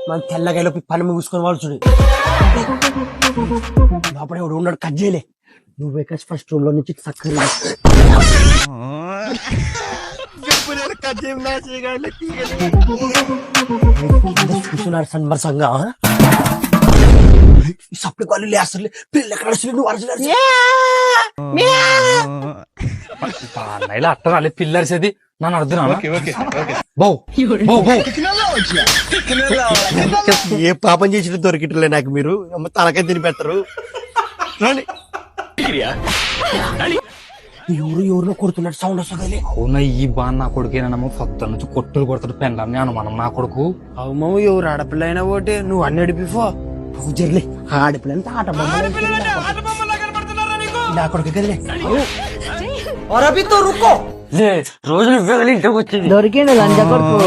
మన తెల్లగాయలో పని మూసుకొని వాళ్ళు చూడు లోపల ఎవడు ఉన్నాడు కట్ చేయలే నువ్వే కలిసి ఫస్ట్ రూమ్ లో నుంచి చక్కగా కూర్చున్నారు సన్మర్సంగా సప్లి వాళ్ళు లేస్తారు పిల్లలు ఎక్కడ నువ్వు అరచు ఇలా అట్టరాలి పిల్లర్సేది నన్ను అర్థం ఏ పాపం చేసిన దొరికిట్లే నాకు మీరు తలకాయ తిని పెడతారు ఎవరినో కొడుతున్నాడు సౌండ్ వస్తుంది అవునా ఈ బాన్ నా కొడుకేనమ్మా కొత్త నుంచి కొట్టులు కొడతాడు పెండ్లాన్ని అనుమానం నా కొడుకు అవుమో ఎవరు ఆడపిల్ల అయినా ఒకటి నువ్వు అన్ని అడిపిఫో నువ్వు జర్లే ఆడపిల్ల ఆట నా కొడుకు కదలే రోజు నువ్వే ఇంటికి వచ్చింది దొరికిండు లంచ కొడుకు